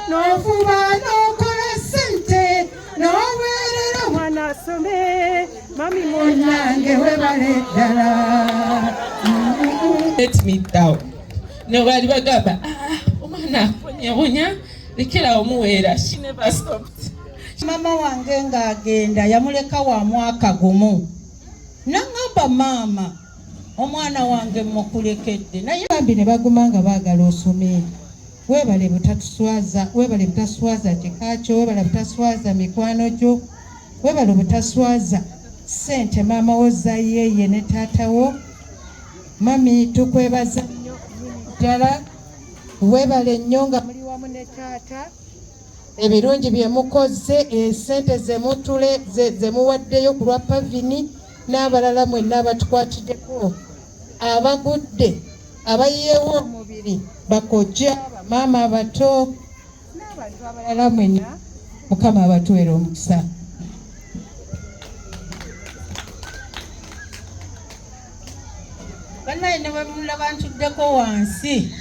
n'ofuba n'okola ssente n'oweerera mwana asome mami munnange webale ddala. Let me down. Ne bali bagamba omwana onyawonya lekera omuweera. She never stopped. Mama wange ng'agenda yamuleka wa mwaka gumu. Nangamba maama omwana wange mukulekedde naye bambi ne baguma nga baagala osome. Webale butatuswaza, webale butaswaza kikakyo, webale butaswaza mikwano gyo, webale butaswaza ssente maama wo zaayeye ne taata wo. Mami tukwebaza nnyo ddala, webale nnyo nga muli wamu ne taata. Ebirungi bye mukoze, ssente ze muwaddeyo ku lwa Pavini n'abalala mwenna abatukwatiddeko, abagudde, abayeewo omubiri, bakojja, bamaama abato n'abantu abalala mwenna, Mukama abatuwera omukisa. Bannaye ne bwe mulaba ntuddeko wansi,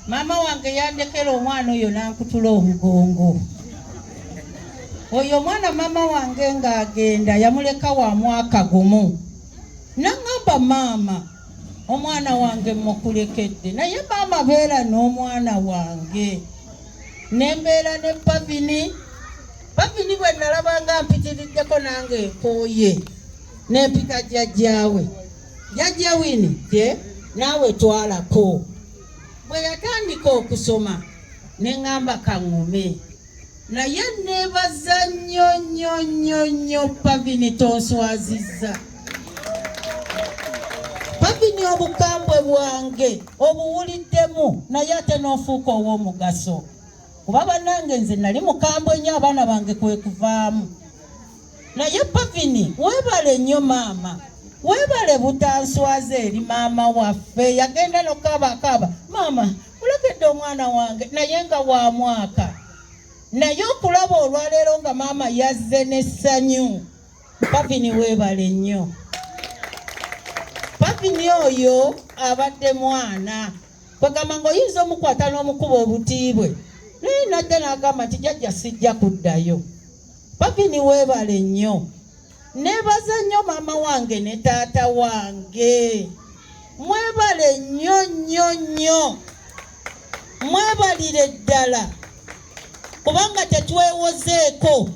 maama wange yandekera omwana oyo n'ankutula omugongo. Oyo omwana maama wange ng'agenda yamuleka wa mwaka gumu. Nangamba maama omwana wange mukulekedde naye maama beera n'omwana wange. Nembeera ne Pavini bwe nalabanga mpitiriddeko nange nkooye nempita jjajjaawe. Jjajja Wini naawe twalako. Bwe yatandika okusoma neŋŋamba kaŋŋume naye neebaza nnyo Pavini tonswazizza. Pavini obukambwe bwange obuwuliddemu naye ate n'ofuuka ow'omugaso. Kuba bannange nze nali mukambwe nnyo abaana bange kwe kuvaamu. Naye Pavini weebale nnyo maama. Webale butanswaza eri maama waffe yagenda nokaabakaaba. Maama kulekedde omwana wange naye nga wa mwaka. Naye okulaba olwaleero nga maama yazze n'essanyu. Pavini weebale nnyo. Pavini oyo abadde mwana. Kwegamba ng'oyinza omukwata n'omukuba obutiibwe. Naye nadde n'agamba nti jjajja sijja kuddayo. Pavini weebale nnyo. Nebaza nnyo maama wange ne taata wange. Mwebale nnyo. Mwebalire ddala. Kubanga tetwewozeeko.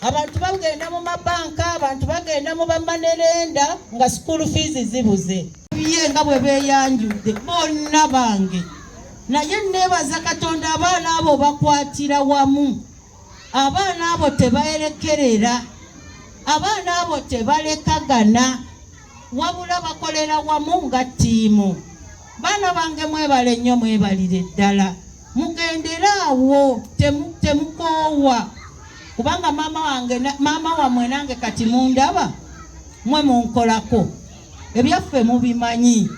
Abantu bagenda mu mabanka, abantu bagenda mu bamanerenda nga school fees zibuze. Biye nga bwe beeyanjudde bonna bange. Naye nebaza Katonda abaana abo bakwatira wamu. Abaana abo tebaerekerera. Abaana abo tebalekagana, wabula bakolera wamu nga ttiimu. Baana bange mwebale nnyo mwebalire ddala. Mugendera awo temukoowa. Kubanga maama wamwe nange kati mundaba mwe munkolako. Ebyaffe mubimanyi.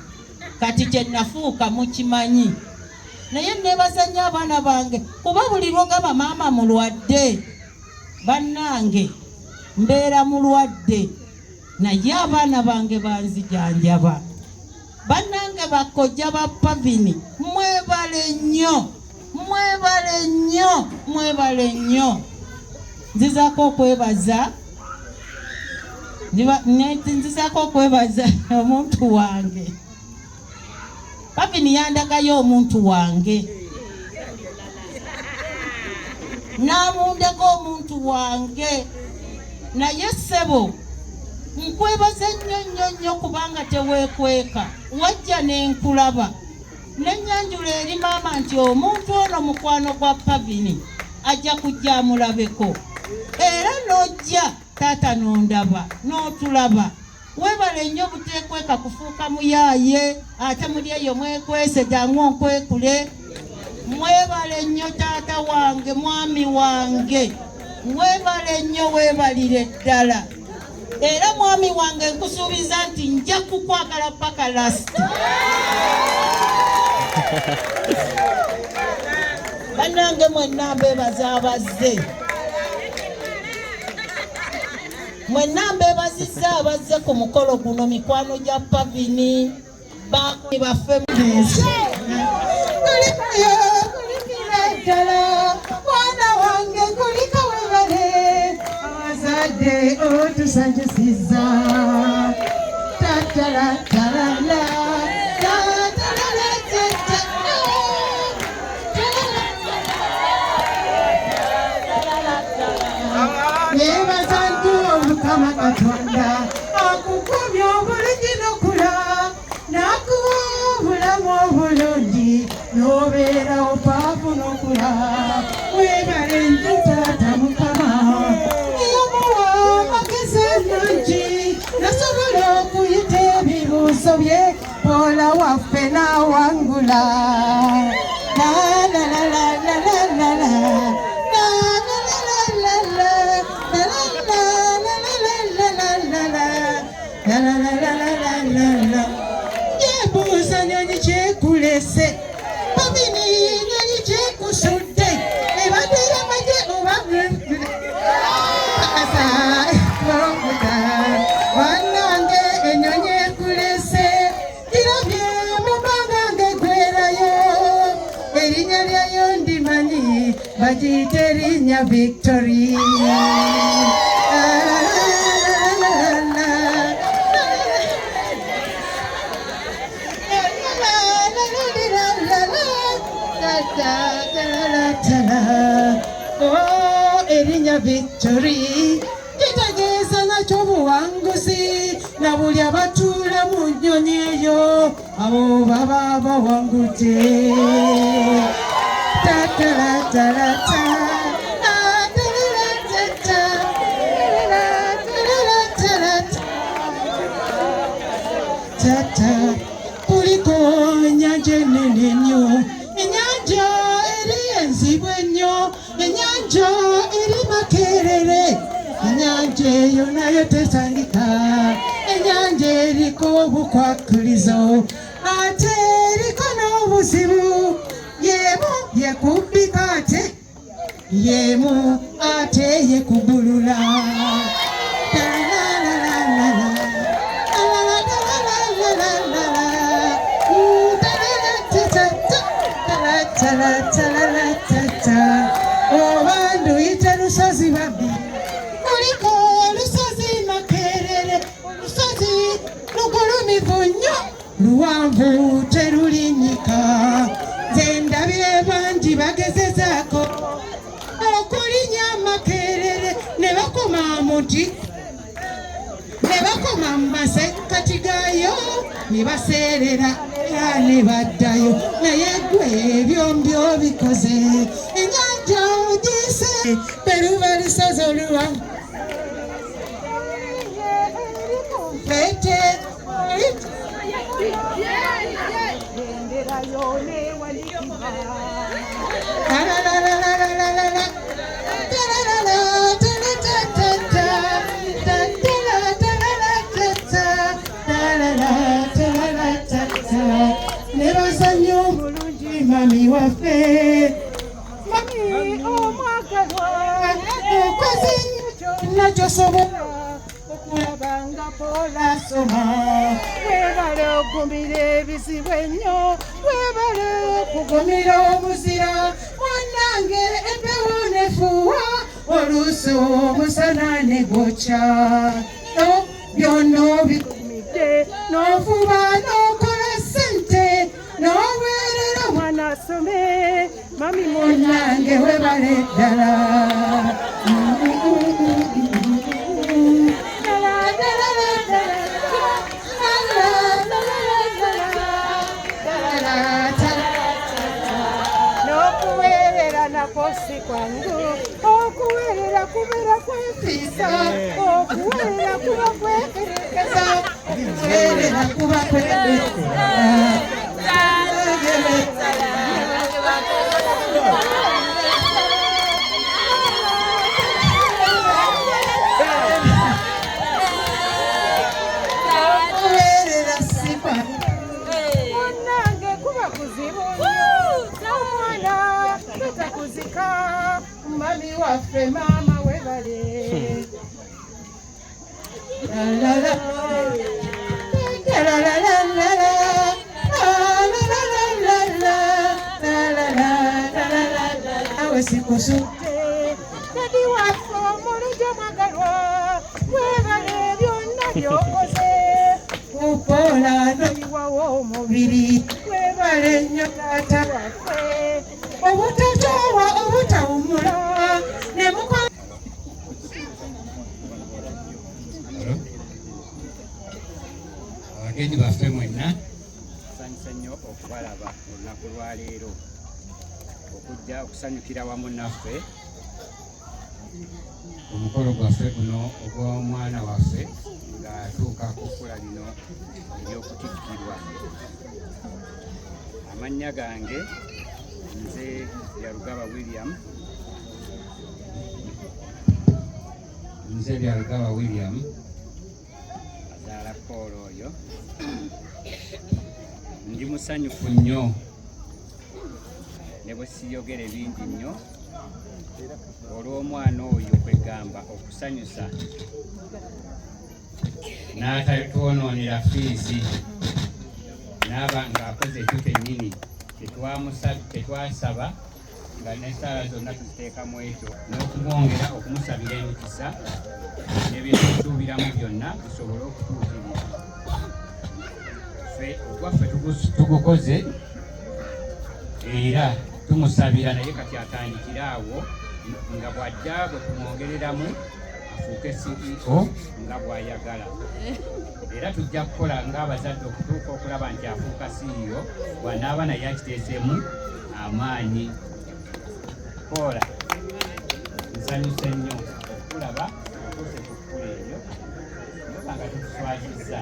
Kati kye nafuuka mukimanyi. Naye neebaza nnyo abaana bange kuba buli lwogamba maama mulwadde. Bannange mbeera mulwadde naye abaana bange banzijanjaba. Bannange bakojja ba Pavini mwebale nnyo. Nzizaako okwebaza omuntu wange. Pavini yandagayo omuntu wange. Namundeko omuntu wange. Naye ssebo nkwebaza nnyo kubanga teweekweka. Wajja n'enkulaba. N'ennyanjula eri maama nti omuntu ono mukwano gwa Pavini ajja kujja amulabeko. Era n'ojja taata n'ondaba n'otulaba. Weebale nnyo buteekweka kufuuka muyaaye ate muli eyo mwekwese jangu onkwekule. Mwebale nnyo taata wange mwami wange. Mwebale nnyo weebalire ddala. Era mwami wange nkusuubiza nti nja kukwagala paka lasiti. Bannange mwenna mbeebaza abazze. Mwenna mbeebazizza abazze ku mukolo guno mikwano gya Pavini. Baakuli baffe mu Webale otusanjusiza tatala talala tatala yebaza nti Mukama Katonda akukumya obulungi n'okula n'akuwa obulamu obulungi n'obeera opaavu n'okula webale nti taata Mukama yamuwa amagezi amangi nasobola okuyita ebibuuzo bye Bwola waffe n'awangula la la la la la la la yebuuza nyonyi kyekulese babini nyonyi kyekusudde ebadde yamaje oba wannange enyonyi ekulese kirabye mu bbanga ng'eggwerayo erinnya lyayo ndimanyi bagiyita erinnya Victory. Erinnya Victory kitegeeza nakyo buwanguzi na buli abatuula mu nnyonyi eyo abo baba bawangudde tatalatalata kuliko ennyanja ennene ennyo ennyanja eri enzibu ennyo ennyanja eri Makerere ennyanja eyo nayo tesangika ennyanja eriko obukwakulizo ate eriko n'obuzibu yemu yekubbika ate yemu ate yekubulula oba nduyita lusozi babbi kuliko olusozi Makerere olusozi lugulumivu nnyo luwanvu terulinnyika nze ndabye bangi bagezezaako okulinnya Makerere ne bakoma muti ne bakoma mu masekkati gaayo ne baseerera era ne baddayo naye ggwe ebyombyo bikoze ennyanja ogise beruba lusozi oluwanvu nebaza nnyo omulungi mami waffe mami omwagalwa okoze nnyo kyonna kyosobola okulaba nga bw'olasoma weebale ogumira ebizibu ennyo weebale okugumira omuzira wannange empewo nefuuwa oluusi omusana ne gwokya byonna obigumidde n'ofuba n'okola ssente n'oweerera omwana asome mami munnange weebale ddala n'okuweerera nako si kwangu okuweerera kubeera kwefiisa okuweerera kuba kwekerekeza okuweerera kuba kwekerekeza mami waffe mama webale la la la la la la la la awe sikusudde dadi waffe omulungi omwagalwa webale byonna byokoze okola noyiwawo omubiri webale nnyo taata waffe obutatowa obutawumula ne muko abagenyi baffe mwenna nsanyusa nnyo okubalaba olunaku lwaleero okujja okusanyukira wamu naffe omukolo gwaffe guno ogw'omwana waffe ng'atuuka ku kkula lino ery'okutikkirwa. Amannya gange nze Byalugaba William. Nze Byalugaba William azaala Paul oyo. Ndi musanyufu nnyo ne bwe siyogere bingi nnyo olw'omwana oyo kwegamba okusanyusa n'atatwonoonera fiizi n'aba ng'akoze ekyo kennyini tetwasaba nga n'essaala zonna tuziteekamu ekyo n'okumwongera okumusabira emikisa n'ebyetusuubiramu byonna bisobole okutuukirira. Ffe ogwaffe tugukoze era tumusabira naye kati atandikire awo nga bw'ajja bwe tumwongereramu afuuke CEO nga bw'ayagala. Era tujja kukola ng'abazadde okutuuka okulaba nti afuuka CEO bw'anaaba naye akiteeseemu amaanyi. Kola nsanyuse nnyo okulaba okuuse ku kkula eryo noba nga tukuswazizza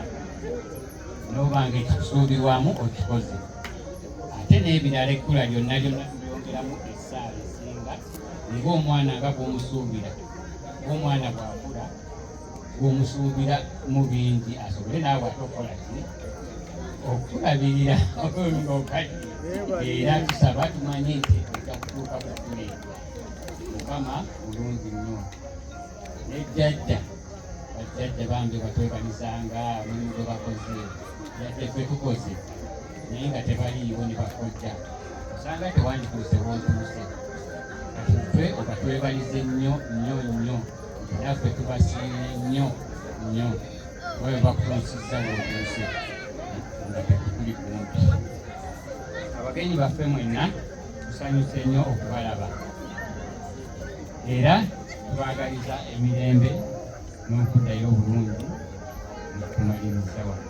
noba nga ekikusuubirwamu okikoze. Ate n'ebirala ekkula lyonna lyonna tulyongeramu essaala esinga ng'omwana nga bw'omusuubira omwana bw'akula bw'omusuubira mu bingi asobole naawe ate okukola ki okulabirira ng'okadde. Era tusaba tumanye nti ojja kutuuka ku kkula eryo. Mukama mulungi nnyo. Ne jjajja bajjajja bambi batwekanizanga omulimu gwe bakoze jjajja ffe tukoze naye nga tebaliiwo ne bakojja osanga tewandituuse wontuuse. Kati ffe okatwebalize nnyo nnyo nnyo naffe tubasiimye nnyo nnyo oyo bakutuusizza wontuuse nga tetukuli kumpi. Abagenyi baffe mwenna tusanyuse nnyo okubalaba era tubaagaliza emirembe n'okuddayo obulungi nga tumaliriza wano.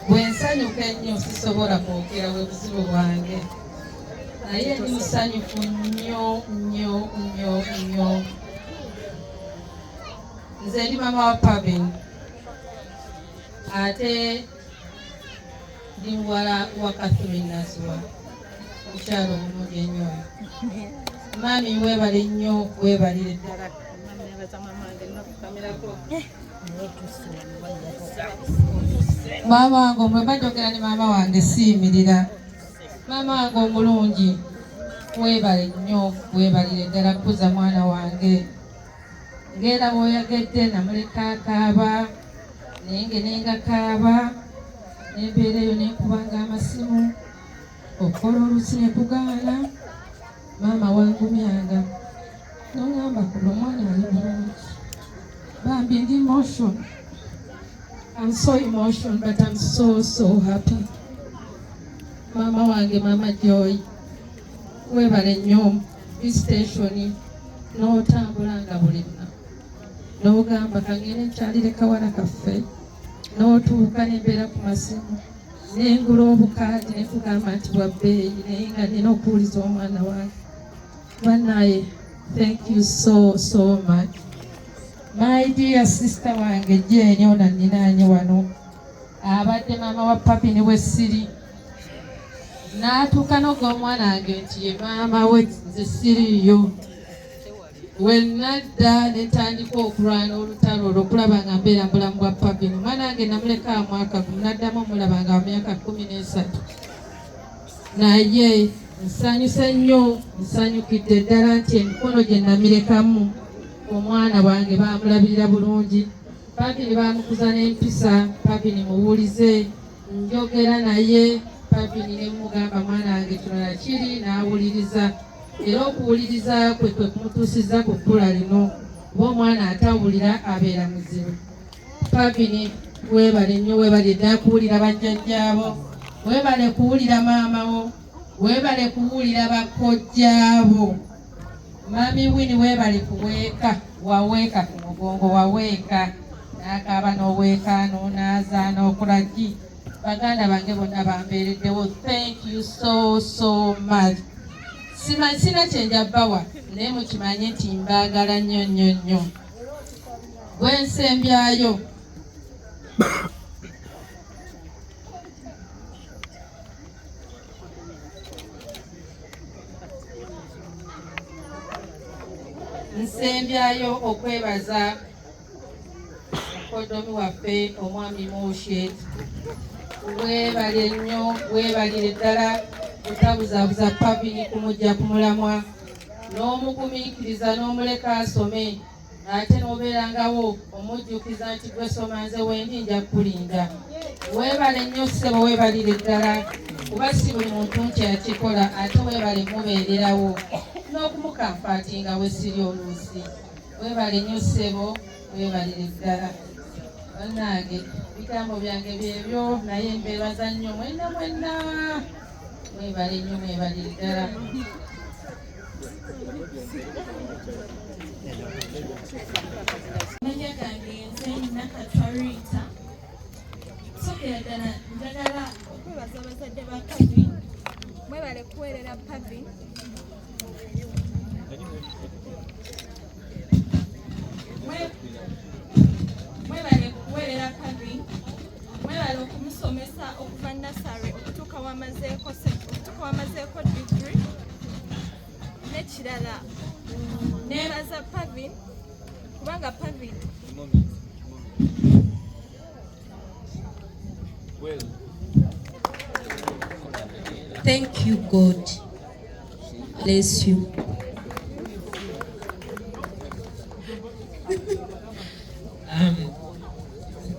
Bwe nsanyuka ennyo sisobola kwogera bwe buzibu bwange naye ndi musanyufu nnyo nnyo nnyo nnyo. Nze ndi mama wa Pavin ate ndi muwala wa Catherine Naswa mukyalo omulungi ennyo. Mami weebale nnyo weebalire ddala. Maama wange omwemba njogera ne maama wange siyimirira. Maama wange omulungi weebale nnyo weebalire ddala kukuza mwana wange. Ngera bw'oyagedde namuleka akaaba naye ngenenga kaaba n'embeera eyo nenkubanga amasimu okukola olusi ne kugaana. Maama wangumyanga n'ongamba kuno omwana ali bulungi. Bambi ndi emotion. I'm so emotional but I'm so happy. Mama wange Mama Joy weebale nnyo station n'otambula nga buli lunaku n'ogamba kangere nkyalire kawala kaffe n'otuuka n'embeera ku masimu n'engula obukaati ne kugamba nti bwa bbeeyi naye nga nina okuwuliza omwana wange. Banaye thank you so much. My dear sister wange Jane ona ninaanye wano abadde maama wa Papi ne wessiri n'atuuka n'ogw'omwana wange nti ye maama we nze siriiyo. We nadda netandika okulwana olutalo olwo okulaba nga mbeera mu bulamu bwa Papi. Omwana wange namuleka mwaka gumu naddamu omulaba nga wa myaka 13. Naye nsanyuse nnyo nsanyukidde ddala nti emikono gye namirekamu omwana wange bamulabirira bulungi. Papi ne bamukuza n'empisa. Papi ne muwulize njogera naye Pavini ne mugamba mwana wange kirala kiri n'awuliriza era okuwuliriza kwe kumutuusiza ku kkula lino kuba omwana atawulira abeera muzibu. Pavini weebale nnyo, weebale ddala kuwulira bajjajjaabo, weebale kuwulira maamawo, weebale kuwulira bakojjaabo. Mami Wini weebale kuweeka, waweeka ku mugongo, waweeka n'akaaba n'oweeka n'onaaza n'okola ki. Baganda bange bonna bambeereddewo. Thank you so much. Sina kyenjabbawa naye mukimanye nti mbaagala nnyo nnyo nnyo. Bwensembyayo nsembyayo okwebaza mukodomi waffe omwami Moshet. Weebale nnyo, weebalire ddala butabuzaabuza Pavini kumujja ku mulamwa n'omugumiikiriza n'omuleka asome, ate n'obeerangawo omujjukiza nti gwe soma nze wendi nja kulinda. Weebale nnyo ssebo, weebalire ddala kuba si buli muntu nti akikola, ate weebale mubeererawo n'okumukamfaatinga we siri oluusi. Weebale nnyo ssebo, weebalire ddala. Bannange bigambo byange byebyo naye mbeebaza nnyo mwenna mwenna. Mwebale nnyo, mwebalire ddala. Manya gange nze Nakatwarita. Sokera ddala njagala okwebaza abazadde ba Pavini. Mwebale kuweerera Pavini. Mwebale kuweerera Pavini. Mwebale okumusomesa okuva nasare okutuuka wamazeeko degree. N'ekirala neebaza Pavini kubanga Pavini Thank you, God. Bless you.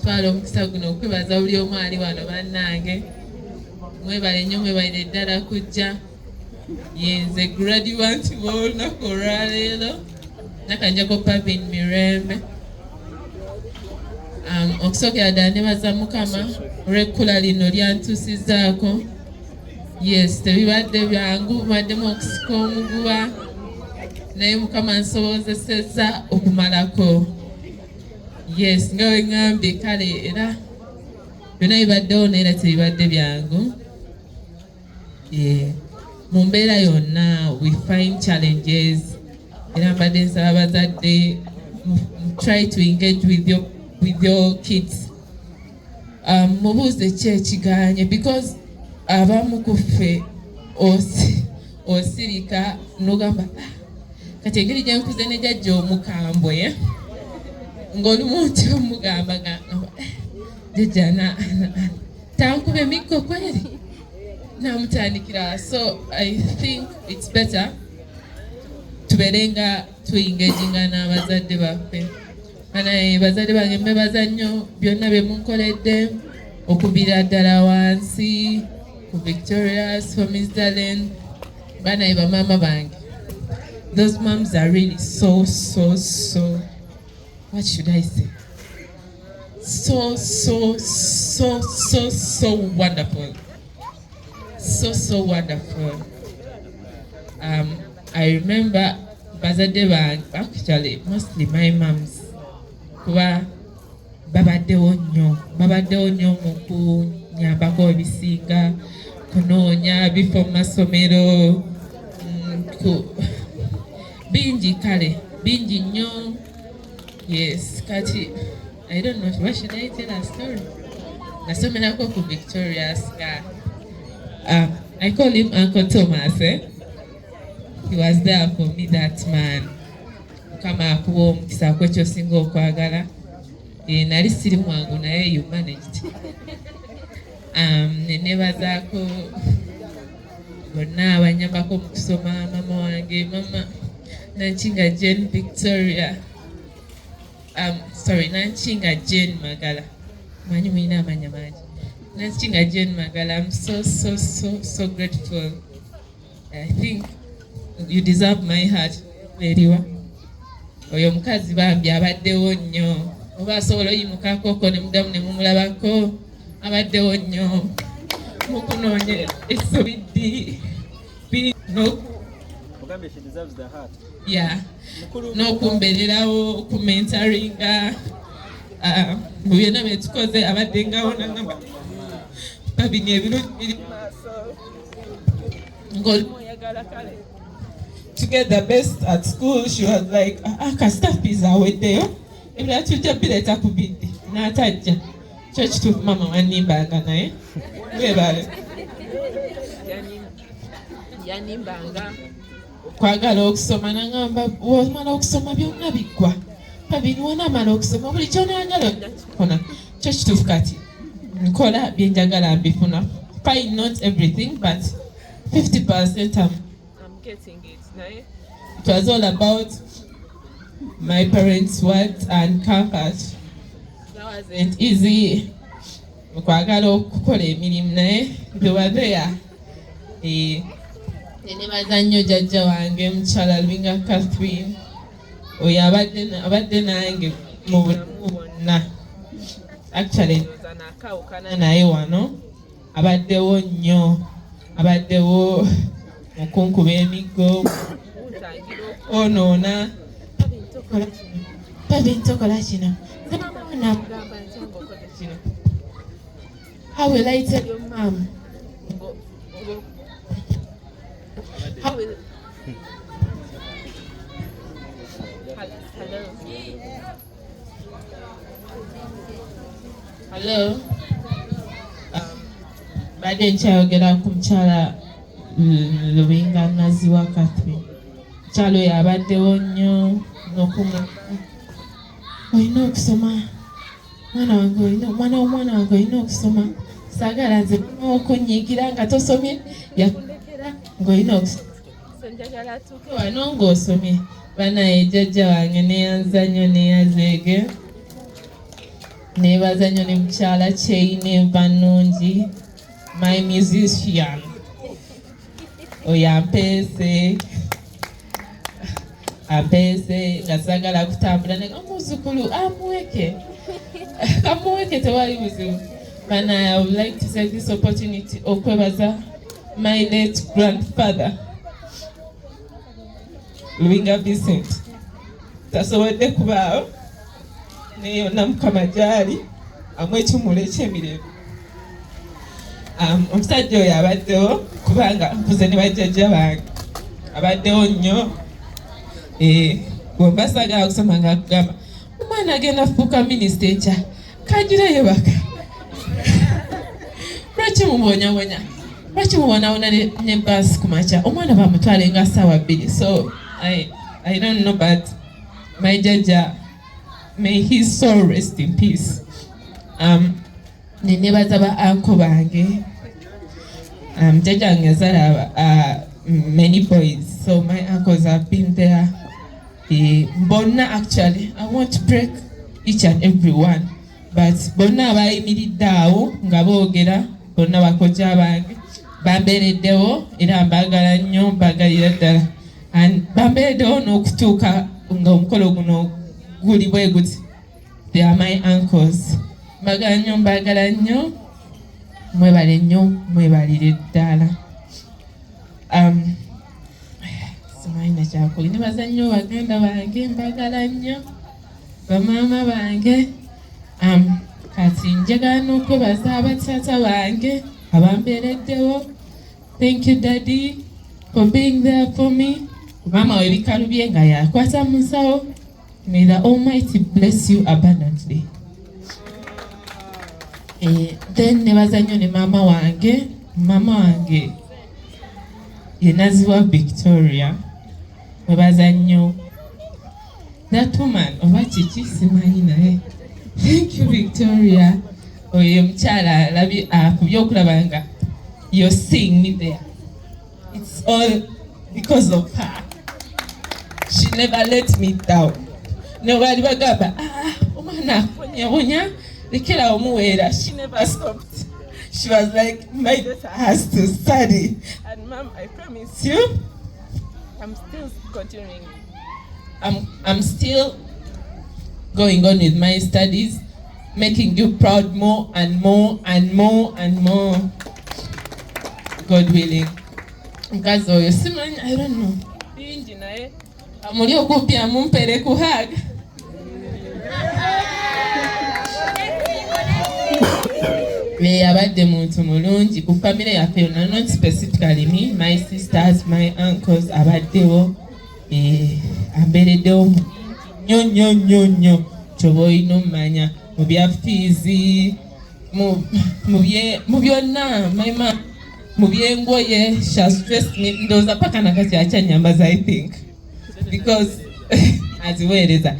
Twala omukisa guno okwebaza buli omu ali wano bannange. Mwebale nnyo, mwebalire ddala kujja. Yenze graduate w'olunaku olwaleero nakanjako Pavini mirembe. Okusookera ddala nebaza Mukama olw'ekkula lino lyantuusizaako. Yes, tebibadde byangu, bubaddemu okusika omuguba naye Mukama nsobozesezza okumalako. Yes, nga bwe ŋŋambye kale era byonna bibaddewo naye era tebibadde byangu. Mu mbeera yonna we find challenges. Era mbadde nsaba abazadde try to engage with your kids. Mubuuze ki ekiganye because abamu ku ffe osirika n'ogamba kati engeri gye nkuze ne jjajja omukambwe ng'olumu nti omugamba jjajja tankube emiggo kweri namutandikira. So I think it's better tubeerenga tuengaginga n'abazadde baffe. Naye bazadde bange mbebaza nnyo byonna bye munkoledde okubira ddala wansi ku Victorious for Mr. Len. Banaye bamaama bange. Those moms are really so what should I say? So wonderful. So wonderful. I remember bazadde bange, actually mostly my moms, kuba babaddewo nnyo mu kunyambako ebisinga, kunoonya bifo mu masomero, bingi nnyo. Yes, kati I don't know, what should I tell a story? Nasomerako ku Victorious nga I call him Uncle Thomas. He was there for me, that man. Kama akuwa omukisa kwekyo singa okwagala. Nali siri mwangu naye you managed. Nenebazaako bonna abanyambako mu kusoma, mama wange, mama Nanchinga Jane Victoria. Nanchinga Jane Magala. Manyi mulina amanya mangi. Nachinga Jane Magala, I'm so grateful. I think you deserve my heart very well. Oyo mukazi bambi abaddewo nnyo. Oba asobola oyimukako ne mudamu ne mumulabako abaddewo nnyo. Mukunoonya essobiddi. No. She deserves the heart. Yeah. No kumbererawo kumentaringa. Mu byonna bye tukoze abaddengawo nangamba babinye ebirungi to get the best at school. She was like, staff is aweddeyo ebirala tujja bireeta ku bidde n'atajja kyo kituufu mama wanimbanga naye webale yanimbanga kwagala okusoma nangamba womala okusoma byonna biggwa babini wonamala okusoma buli kyonayagala kona kyo kituufu kati nkola byenjagala mbifuna. Fine, not everything, but 50% I'm getting it. Right? It was all about my parents' words and comfort. That wasn't easy. Kwagala okukola emirimu naye they were there. Nenebaza nnyo jjajja wange mukyala Lubinga Catherine. Oyo abadde nange mu bulamu bwonna. Actually nakawukana naye wano abaddewo nnyo, abaddewo mukunkuba emiggo onoona babi ntokola kino namugamba nkyongaokola kino. How will I tell your mom? How will Hello. Badde nkyayogera ku mukyala Lubinga Naziwa Catherine. Mukyala oyo abaddewo nnyo n'okumwa. Olina okusoma mwana wange, omwana w'omwana wange olina okusoma. Saagala nze okunyiigira nga tosomye yakulekera ng'olina okusoma. Njagala atuuke wano ng'osomye. Banaye jjajja wange neyanza nnyo neyazeege. Nebaza nnyo ne mukyala Kyeyine Vanungi, my musician. Oyo ampeese nga saagala kutambula naye omuzukulu amuweke kamuweke tewali buzibu. Bana, I would like to take this opportunity okwebaza my late grandfather Lubinga Vincent. Tasobodde kubaawo naye yonna Mukama gy'ali amwekyumula ekyemirembe. Omusajja oyo abaddewo kubanga mpuze ne bajjajja bange abaddewo nnyo. Bwomba saagala kusoma nga akugamba omwana agenda kufuuka minisita enkya kagireyo baka. Lwaki mubonyabonya? Lwaki mubonabona ne baasi ku makya? Omwana bamutwale nga ssaawa 2. So I don't know, but my jjajja, may his soul rest in peace. Nenebaza ba uncle bange. Jjajja wange yazaala many boys, so my uncles have been there. Bonna, actually, I won't break each and every one, but bonna abayimiridde awo nga boogera bonna bakojja bange bambeereddewo era mbaagala nnyo, mbaagalira ddala, and bambeereddewo n'okutuuka nga omukolo guno guli bwe guti. They are my uncles. Mbagala nnyo, mbaagala nnyo, mwebale nnyo, mwebalire ddala. Simanyi kyakuli. Nebaza nnyo baganda bange, mbagala nnyo, bamaama bange. Kati njagala n'okwebaza abataata bange abambeereddewo. Thank you, Daddy, for being there for me. Mama we bikalu bye nga yakwata mu nsawo. May the Almighty bless you abundantly. Then nebaza nnyo ne mama wange ye Naziwa Victoria. Nebaza nnyo. That woman oba kiki simanyi naye. Thank you, Victoria. Oyo mukyala alabi akubye okulaba nga you're seeing me there. It's all because of her. She never let me down. Nobody bagamba omwana akonyabonya lekera omuweera. She never stopped. she was like, my daughter has to study. And Mom, I promise you, I'm still continuing. I'm still going on with my studies, making you proud more and more and more and more. God willing. Because I don't know. Amulio kupia mumpere kuhag. Me abadde muntu mulungi ku family yaffe yonna, not specifically me, my sisters, my uncles abaddewo ambereddewo nnyo kyoba olina omumanya mu bya fiizi mu byonna maima mu byengoye she has stressed me ndowooza paka nakati akyanyambaza I think because aziweereza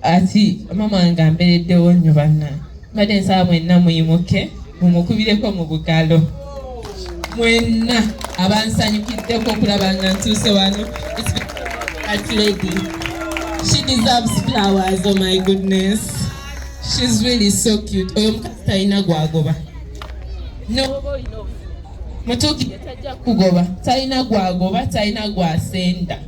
ati mama wange ambereddewo nnyo bannange mbadde nsaba mwenna muyimuke mumukubireko mu bugalo mwenna abansanyukiddeko okulaba nga ntuuse wano. That lady, she deserves flowers. Oh my goodness, she's really so cute. Oyo mukazi talina gwagoba no mutuuki tajja kugoba, talina gwagoba, talina gwasenda,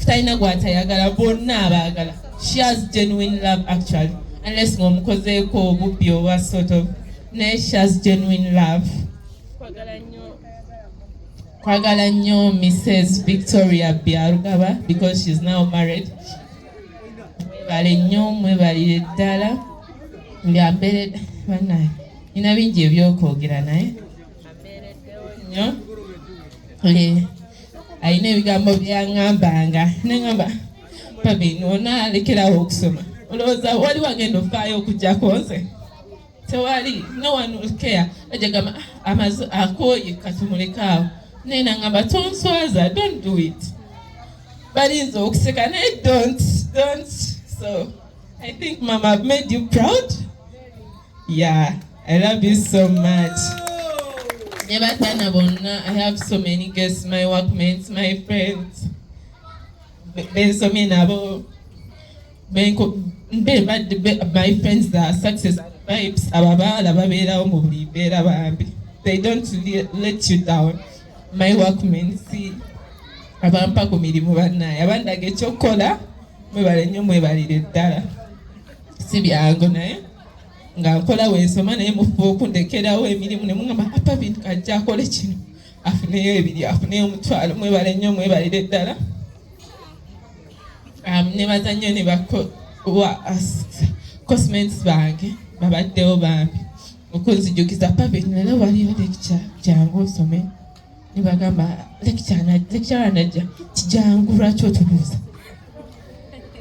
talina gwatayagala, bonna abaagala. She has genuine love actually, unless ng'omukozeeko obubbi oba sort of. Naye she has genuine love. Kwagala nnyo Mrs. Victoria Byarugaba because she's now married. Mwebale nnyo, mwebalire ddala. Mbyambere bannaye nina bingi ebyokwogera naye nnyo. Alina ebigambo byaŋŋambanga neŋŋamba Pabi onaalekerawo okusoma, olowooza wali wagenda ofaayo okujjako nze? Tewali, no one will care. Ajagamba amazu akooye katumulekaawo. Nena ngamba tonswaza, don't do it. Balinza okuseka naye don't. So I think Mama, I've made you proud. Yeah, I love you so much. I have so many guests, my workmates, my friends. My friends that are success vibes, they don't let you down. My workmates, abampa ku mirimu bannaye abandaga ekyokukola mwebale nnyo mwebalire ddala. Si byangu naye nga nkola wensoma naye mufuba okundekerawo emirimu ne muŋŋamba apa bintu kajja akole kino afuneyo ebiri afuneyo omutwalo. Mwebale nnyo mwebalire ddala. Nebaza nnyo ne cosmates bange babaddewo bambi okunzijukiza Pabi nala waliyo lecture jangu osome. Nibagamba lecture anajja kijangu lwaki otubuuza.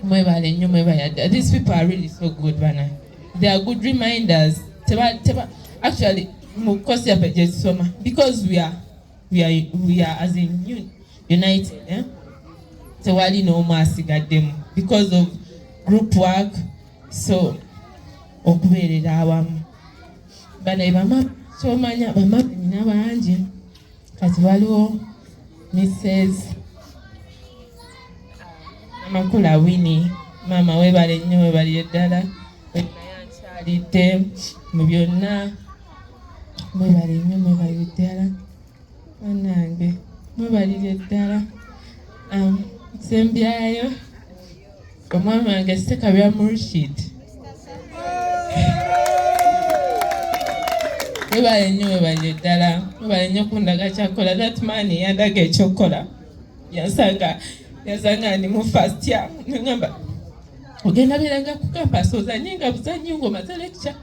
Mwebale nnyo mwebayadda. These people are really so good bana. They are good reminders. Actually mu course yaffe gye tusoma because we are as in united, tewali n'omu asigaddemu because of group work. So okubeerera awamu banaye bama kyomanya bamabi nina bangi. Kati waliwo Mrs. Amakula Winnie. Mama webale nnyo webalire ddala. Nayankyalidde mu byonna. Mwebale nnyo mwebalire ddala. Bannange mwebalire ddala. Sembyayo omwami wange Ssekabya Murshid. Mwebale nnyo webalire ddala. Mwebale nnyo kundaga kyakola. That man yandaga ekyokukola. Yasanga ndi mu first year. Ngamba ogenda beeranga ku campus ozanye nga buzanyi ng'omaze lecture.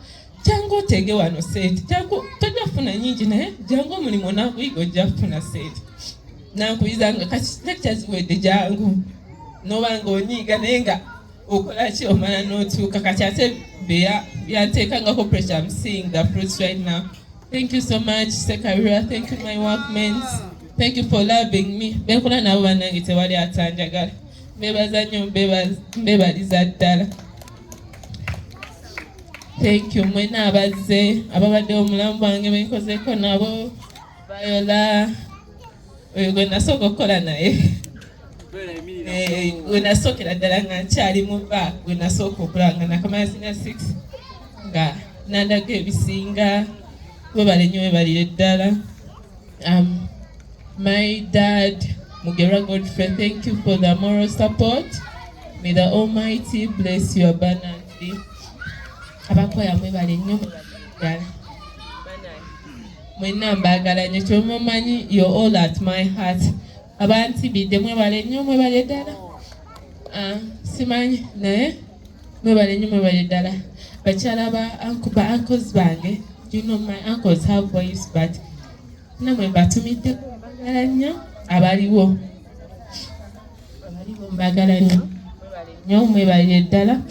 Jangu otege wano sente. Jangu tojja kufuna nyingi naye jangu omulimu n'akuyiga ojja kufuna sente. Nankuyiza nga kati lecture ziwedde jangu. Noba ng'onyiiga naye nga okola ki omala n'otuuka. Kati ate yanteekangako pressure. I'm seeing the fruits right now. Thank you so much, Sekaria. Thank you, my workmates. Thank you for loving me. Benkola nabo bannange tewali atanjagala. Mbebaza nnyo mbebaliza ddala. Thank you mwena abazze ababadde omulamu bwange benkozeeko nabo. Viola oyo gwe nasooka okukola naye. Gwe nasookera ddala nga nkyali mu back gwe nasooka okulaba nga nakamala senior 6 nga nandaga ebisinga webale nnyo webalire ddala. My dad Mugera Godfrey, thank you for the moral support. May the Almighty bless you abundantly. Abakoya mwebale nnyo ddala. Mwenna mbagala nnyo kyomumanyi, you're all at my heart. Abanti bidde mwebale nnyo mwebale ddala. Simanyi naye mwebale nnyo mwebale ddala. Bakyala ba uncles bange, you know my uncles have wives, but namwe batumidde mbagala nnyo. Abaliwo mbagala nnyo mwebale ddala.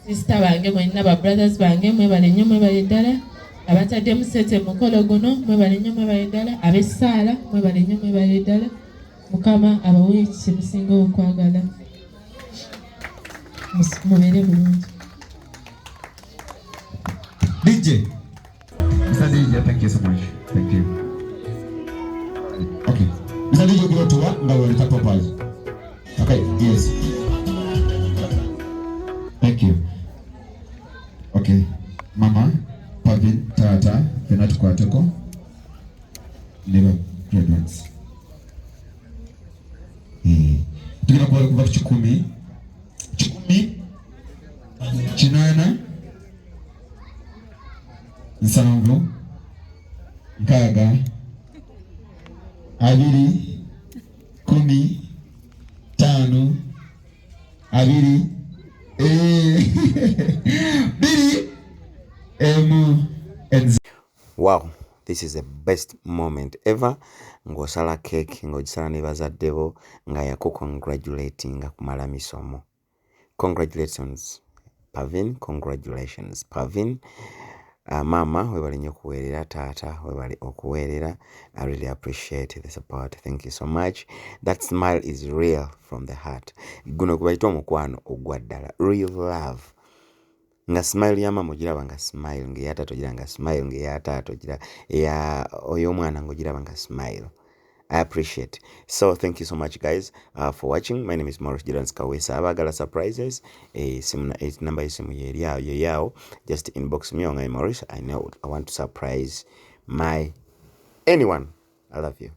Sister bange mwenna ba brothers bange mwebale nnyo mwebale ddala. Abatadde musete mukolo guno mwebale nnyo mwebale ddala. Ab'essaala mwebale nnyo mwebale ddala. Mukama abawe ekimusinga okwagala. Mubere bulungi. DJ. Mr. DJ, thank you so much. Thank you. Okay. Mr. DJ, go to work. Now we'll talk about it. Okay, yes. Thank you. Okay. Mama, Pavin, Tata, Penat Kwateko. Never grade ones. Tugenda kuva ku 10, 8, 7, 6, 2, 10, 5, 2, Wow, this is the best moment ever. Ng'osala cake, ng'ogisala ne bazadde bo, nga yaku-congratulating kumala misomo. Congratulations, Pavin. Congratulations, Pavin. Mama, webale nnyo okuweerera. Taata, webale okuweerera. I really appreciate the support. Thank you so much. That smile is real from the heart. Guno gubayita omukwano ogwa ddala. Real love. Nga smile ya mama ogiraba nga smile, ng'eya taata ogiraba nga smile, ng'eya taata ogiraba ey'omwana ng'ogiraba nga smile. I appreciate. So thank you so much, guys, for watching. My name is Maurice Giddens Kawesa. Abagala surprises. Number isimu yao. Just inbox me on Maurice. I know I want to surprise anyone. I love you.